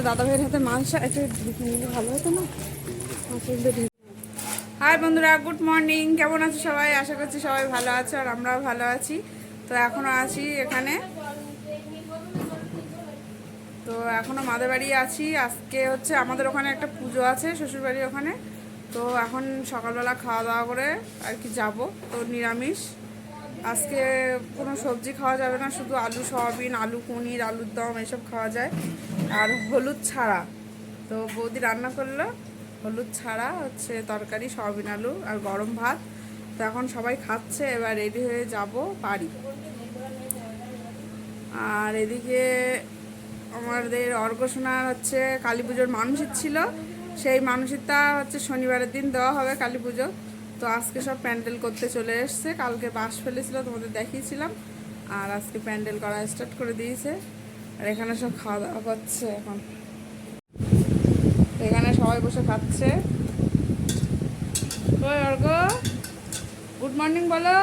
দাদা ভাইয়ের হাতে মাংস একটু ভালো হতো না। হাই বন্ধুরা, গুড মর্নিং। কেমন আছে সবাই? আশা করছি সবাই ভালো আছে আর আমরাও ভালো আছি। তো এখনও আছি এখানে, তো এখনও মাদের বাড়ি আছি। আজকে হচ্ছে আমাদের ওখানে একটা পুজো আছে শ্বশুরবাড়ির ওখানে। তো এখন সকালবেলা খাওয়া দাওয়া করে আর কি যাব। তো নিরামিষ আজকে, কোনো সবজি খাওয়া যাবে না, শুধু আলু সয়াবিন, আলু পনির, আলুর দম এসব খাওয়া যায়, আর হলুদ ছাড়া। তো বৌদি রান্না করলো হলুদ ছাড়া হচ্ছে তরকারি, সয়াবিন আলু আর গরম ভাত। তো এখন সবাই খাচ্ছে, এবার রেডি হয়ে যাব বাড়ি। আর এদিকে আমাদের অর্ঘ্যশোনার হচ্ছে কালী পুজোর মানসিক ছিল, সেই মানসিকটা হচ্ছে শনিবারের দিন দেওয়া হবে কালী পুজো। তো আজকে সব প্যান্ডেল করতে চলে এসছে, কালকে বাস ফেলেছিল তোমাদের দেখিয়েছিলাম, আর আজকে প্যান্ডেল করা স্টার্ট করে দিয়েছে। আর এখানে সব খাওয়া দাওয়া করছে, এখন এখানে সবাই বসে খাচ্ছে। ওই অর্ঘ্য, গুড মর্নিং বলো।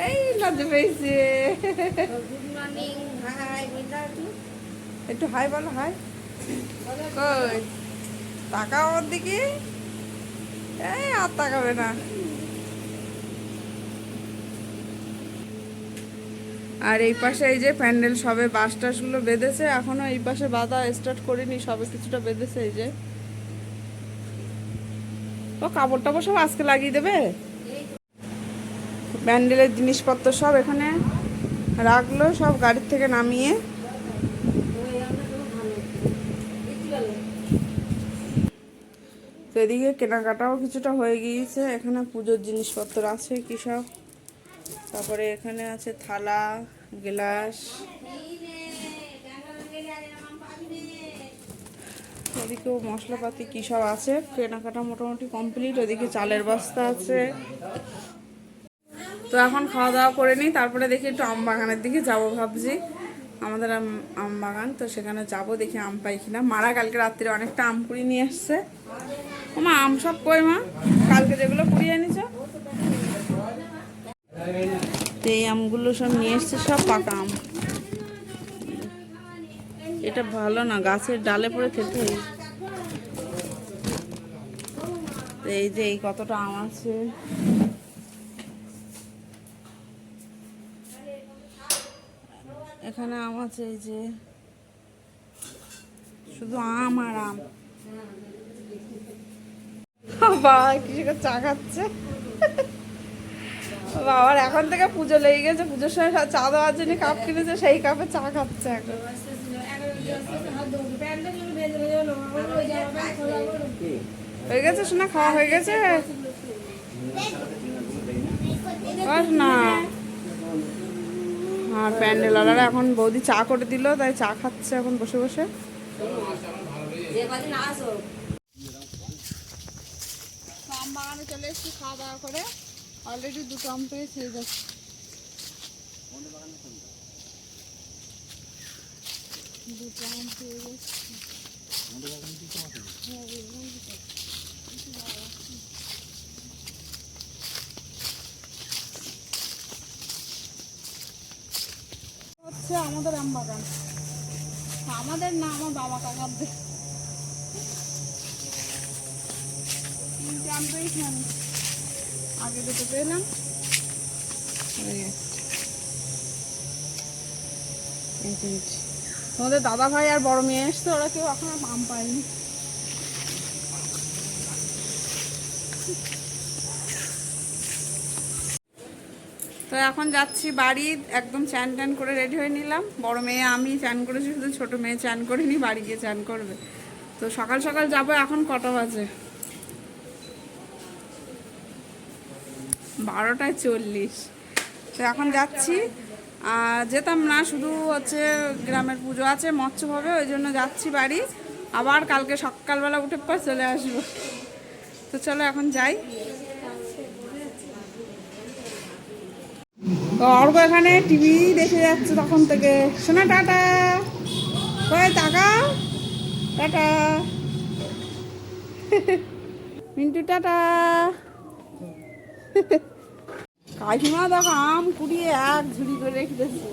এই লজ্জা পেয়েছে, গুড মর্নিং। হাই একটু হাই বলো, হাই। কই তাকাও আমার দিকে, এই আর তাকাবে না। আর এই পাশে এই যে প্যান্ডেল সবে বাস টাসগুলো বেঁধেছে, এখনো এই পাশে বাঁধা স্টার্ট করিনি, সবে কিছুটা বেঁধেছে। এই যে ও কাপড় টাপড় সব আজকে লাগিয়ে দেবে। প্যান্ডেলের জিনিসপত্র সব এখানে রাখলো, সব গাড়ির থেকে নামিয়ে। তো এদিকে কেনাকাটাও কিছুটা হয়ে গিয়েছে, এখানে পুজোর জিনিসপত্র আছে কি সব। তারপরে এখানে আছে থালা, গ্লাস। ওদিকেও মশলাপাতি কী সব আছে, কেনাকাটা মোটামুটি কমপ্লিট। ওদিকে চালের বস্তা আছে। তো এখন খাওয়া দাওয়া করে নিই, তারপরে দেখি একটু আম বাগানের দিকে যাব ভাবছি। আমাদের আম বাগান, তো সেখানে যাব, দেখি আম পাই কিনা। মারা কালকে রাত্রে অনেকটা আম কুড়ি নিয়ে এসছে। মা আম সব কই মা, কালকে যেগুলো কুড়িয়ে এনেছ? তো এই আমগুলো সব নিয়ে এসছে, সব পাকা আম। এটা ভালো না, গাছের ডালে পড়ে খেতে। এই যে এই কতটা আম আছে। এখানে আম আছে, এই যে শুধু আম আর আম। বাবা কৃষিকা চা খাচ্ছে। বাবার এখন থেকে পুজো লেগে গেছে, পুজোর সময় চা দেওয়ার জন্য কাপ কিনেছে, সেই কাপে চা খাচ্ছে এখন। হয়ে গেছে শোনা, খাওয়া হয়ে গেছে না। আর প্যান্ডেলওয়ালারা এখন বৌদি চা করে দিল, তাই চা খাচ্ছে এখন বসে বসে। আম বাগানে চলে এসেছি খাওয়া দাওয়া করে, অলরেডি দুটো আম পেয়েছি। দুটো আম পেয়ে গেছি। হচ্ছে আমাদের আম বাগান, আমাদের না, আমার বাবা কাকাদের। তিনটে আম পেয়েছি আমি, আগে দুটো পেলাম। তোমাদের দাদা ভাই আর বড় মেয়ে এসছে, ওরা কেউ এখন আম পায়নি। তো এখন যাচ্ছি বাড়ি, একদম চান টান করে রেডি হয়ে নিলাম। বড় মেয়ে আমি চান করেছি, শুধু ছোট মেয়ে চান করিনি, বাড়ি গিয়ে চান করবে। তো সকাল সকাল যাবো। এখন কটা বাজে? 12:40। তো এখন যাচ্ছি। যেতাম না, শুধু হচ্ছে গ্রামের পুজো আছে, মৎস্য হবে, ওই জন্য যাচ্ছি বাড়ি। আবার কালকে সকালবেলা উঠে পর চলে আসবো। তো চলো এখন যাই। অর্ঘ্য এখানে টিভি দেখে যাচ্ছে তখন থেকে। শোনা টাটা, কই তাকাও, টাটা মিন্টু, টাটা। কাকিমা দেখো আম কুড়িয়ে এক ঝুড়ি করে রেখে দিয়েছে।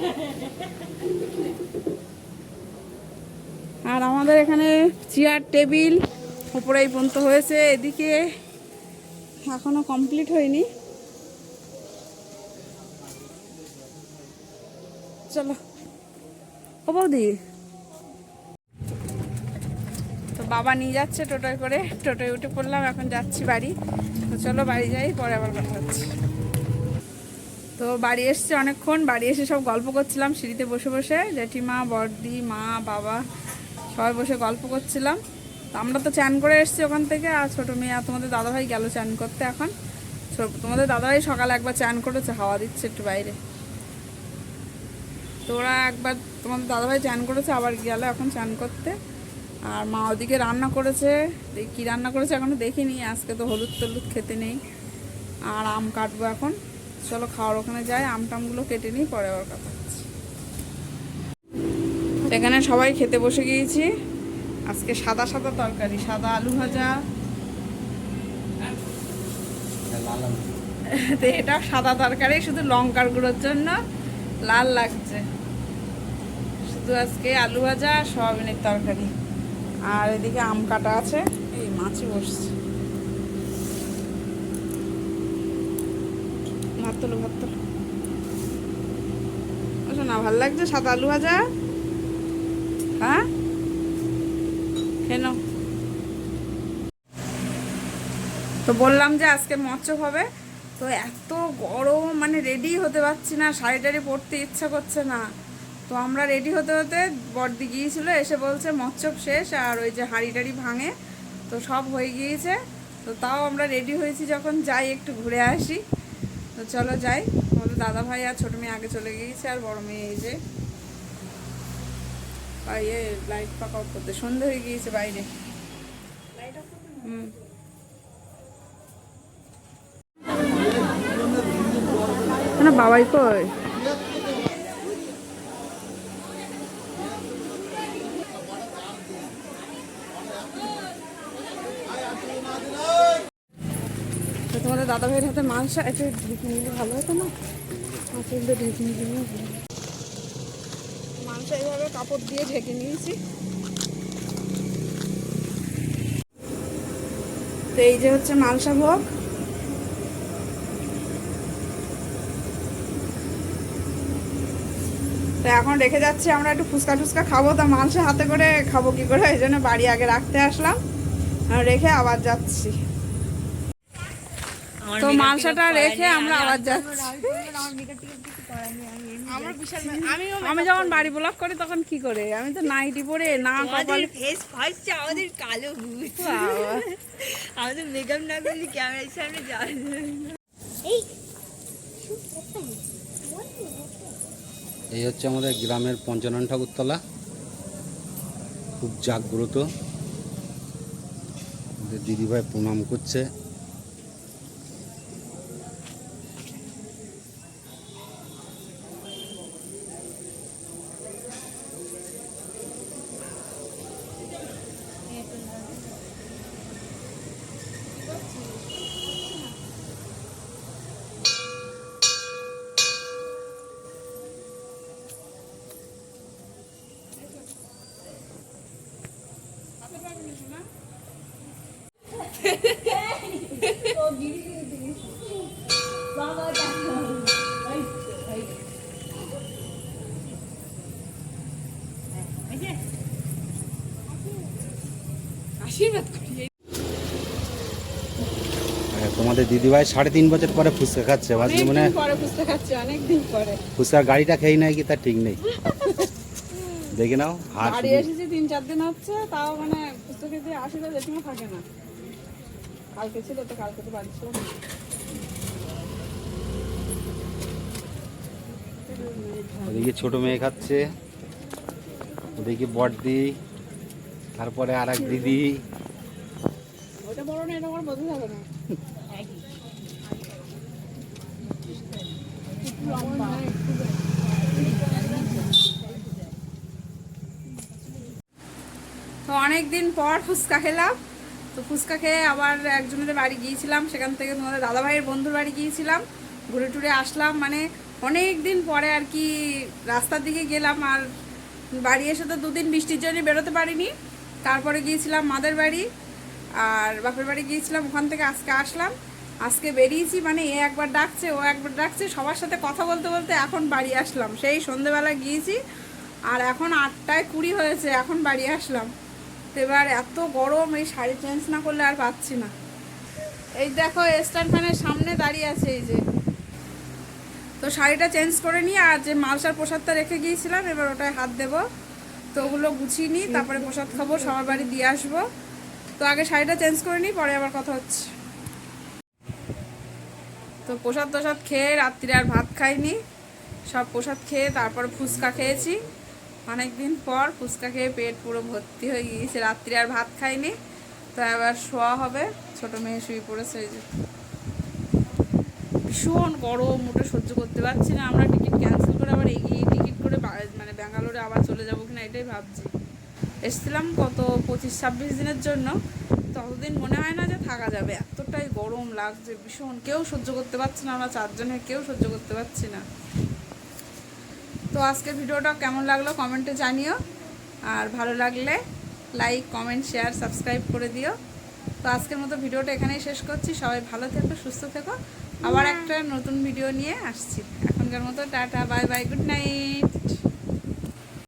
আর আমাদের এখানে চেয়ার টেবিল উপরে এই পর্যন্ত হয়েছে, এদিকে এখনো কমপ্লিট হয়নি। চলো ও বৌদি, তো বাবা নিয়ে যাচ্ছে টোটোয় করে, টোটোয় উঠে পড়লাম, এখন যাচ্ছি বাড়ি। তো চলো বাড়ি যাই, পরে আবার কথা হচ্ছে। তো বাড়ি এসছে অনেকক্ষণ, বাড়ি এসে সব গল্প করছিলাম সিঁড়িতে বসে বসে, জেঠিমা বড়দি মা বাবা সবাই বসে গল্প করছিলাম। তো আমরা তো চান করে এসছি ওখান থেকে, আর ছোটো মেয়ে আর তোমাদের দাদাভাই গেল চান করতে। এখন তোমাদের দাদাভাই সকালে একবার চান করেছে, হাওয়া দিচ্ছে একটু বাইরে। তো ওরা একবার তোমাদের দাদাভাই চান করেছে, আবার গেল এখন চান করতে। আর মা ওদিকে রান্না করেছে, কী রান্না করেছে এখনও দেখিনি। আজকে তো হলুদ টলুদ খেতে নেই। আর আম কাটবো এখন, চলো খাওয়ার ওখানে যাই, আম টামগুলো কেটে নিই, পরে আবার কথা হচ্ছে। এখানে সবাই খেতে বসে গিয়েছি। আজকে সাদা সাদা তরকারি, সাদা আলু ভাজা। তো এটা সাদা তরকারি, শুধু লঙ্কার গুঁড়োর জন্য লাল লাগছে। শুধু আজকে আলু ভাজা আর সয়াবিনের তরকারি। আর এদিকে আম কাটা আছে, এই মাছই বসছে। ভাত তোলো ভাত তোলো, না ভাল লাগছে সাদা আলু ভাজা। হ্যাঁ কেন? তো বললাম যে আজকে মৎস্য হবে। তো এত গরম, মানে রেডি হতে পারছি না, শাড়ি টাড়ি পরতে ইচ্ছা করছে না। তো আমরা রেডি হতে হতে বড়দি গিয়েছিল, এসে বলছে মৎস্য শেষ, আর ওই যে হাঁড়ি টাড়ি ভাঙে, তো সব হয়ে গিয়েছে। তো তাও আমরা রেডি হয়েছি, যখন যাই একটু ঘুরে আসি। তো চলো যাই। আমাদের দাদা ভাই আর ছোটো মেয়ে আগে চলে গিয়েছে, আর বড় মেয়ে এই যে ইয়ে লাইট পাকা অফ করতে, সন্ধে হয়ে গিয়েছে বাইরে। না বাবাই কই? তোমাদের দাদা ভাইয়ের হাতে মাংস একটু ঢেকে নিলে ভালো হতো না? মাছগুলো ঢেকে নিলে মাংস এইভাবে কাপড় দিয়ে ঢেকে নিয়েছি। তো এই যে হচ্ছে মালসা ভোগ। তো এখন রেখে যাচ্ছি, আমরা একটু ফুচকা টুচকা খাবো। তো মাংস হাতে করে খাবো কি করে, এই জন্য বাড়ি আগে রাখতে আসলাম, রেখে আবার যাচ্ছি। তো মাংসটা রেখে আমরা আবার যাচ্ছি। আমি যখন বাড়ি ব্লগ করি তখন কি করে, আমি তো নাইটি পরে না কপালে আমাদের কালো ভূত, আমাদের মেকআপ না করলে ক্যামেরার সামনে যাওয়া এই হচ্ছে আমাদের গ্রামের পঞ্চানন ঠাকুরতলা, খুব জাগ্রত। দিদিভাই প্রণাম করছে। তোমাদের দিদিভাই 3.5 বছর পরে ফুচকা খাচ্ছে, ভাবছি মানে অনেকদিন পরে ফুচকার গাড়িটা খেয়ে নেয় কি তার ঠিক নেই। দেখে নাও, বাড়ি এসেছি 3-4 দিন হচ্ছে, তাও মানে ফুচকা খেতে আসলে জেঠিমা থাকে না। কালকে ছিল, তো কালকে তো বাড়ি ছিল। ওদিকে ছোট মেয়ে খাচ্ছে, ওদিকে বড়দি, তারপরে আর এক দিদি। ওটা বড় না, এটা আমার বোঝা যাবে না। তো অনেকদিন পর ফুচকা খেলাম। তো ফুচকা খেয়ে আবার একজনের বাড়ি গিয়েছিলাম, সেখান থেকে তোমাদের দাদাভাইয়ের বন্ধুর বাড়ি গিয়েছিলাম, ঘুরে টুরে আসলাম। মানে অনেক দিন পরে আর কি রাস্তার দিকে গেলাম, আর বাড়ি এসে তো 2 দিন বৃষ্টির জন্য বেরোতে পারিনি। তারপরে গিয়েছিলাম মাদের বাড়ি আর বাপের বাড়ি গিয়েছিলাম, ওখান থেকে আজকে আসলাম। আজকে বেরিয়েছি, মানে এ একবার ডাকছে ও একবার ডাকছে, সবার সাথে কথা বলতে বলতে এখন বাড়ি আসলাম। সেই সন্ধেবেলা গিয়েছি আর এখন 8:20 হয়েছে, এখন বাড়ি আসলাম। তো এবার এত গরম, এই শাড়ি চেঞ্জ না করলে আর পাচ্ছি না। এই দেখো স্ট্যান্ড ফ্যানের সামনে দাঁড়িয়ে আছে এই যে। তো শাড়িটা চেঞ্জ করে নিই, আর যে মালসার প্রসাদটা রেখে গিয়েছিলাম এবার ওটায় হাত দেবো। তো ওগুলো গুছিয়ে নিই, তারপরে প্রসাদ খাবো, সবার বাড়ি দিয়ে আসবো। তো আগে শাড়িটা চেঞ্জ করে নিই, পরে আবার কথা হচ্ছে। তো প্রসাদ টসাদ খেয়ে রাত্রিরে আর ভাত খাইনি, সব প্রসাদ খেয়ে তারপর ফুচকা খেয়েছি। অনেক দিন পর ফুচকা খেয়ে পেট পুরো ভর্তি হয়ে গিয়েছে, রাত্রি আর ভাত খাইনি। তো এবার শোয়া হবে, ছোটো মেয়ে শুয়ে পড়েছে। এই যে ভীষণ গরম, ওটা সহ্য করতে পারছি না। আমরা টিকিট ক্যান্সেল করে আবার এগিয়ে টিকিট করে মানে ব্যাঙ্গালোরে আবার চলে যাবো কিনা এটাই ভাবছি। এসেছিলাম কত 25-26 দিনের জন্য, ততদিন মনে হয় না যে থাকা যাবে, এতটাই গরম লাগছে ভীষণ। কেউ সহ্য করতে পারছি না, আমরা 4 জনের কেউ সহ্য করতে পারছি না। তো আজকের ভিডিওটা কেমন লাগলো কমেন্টে জানিও, আর ভালো লাগলে লাইক কমেন্ট শেয়ার সাবস্ক্রাইব করে দিও। তো আজকের মতো ভিডিওটা এখানেই শেষ করছি। সবাই ভালো থেকো, সুস্থ থেকো। আবার একটা নতুন ভিডিও নিয়ে আসছি। এখনকার মতো tata, bye bye, good night.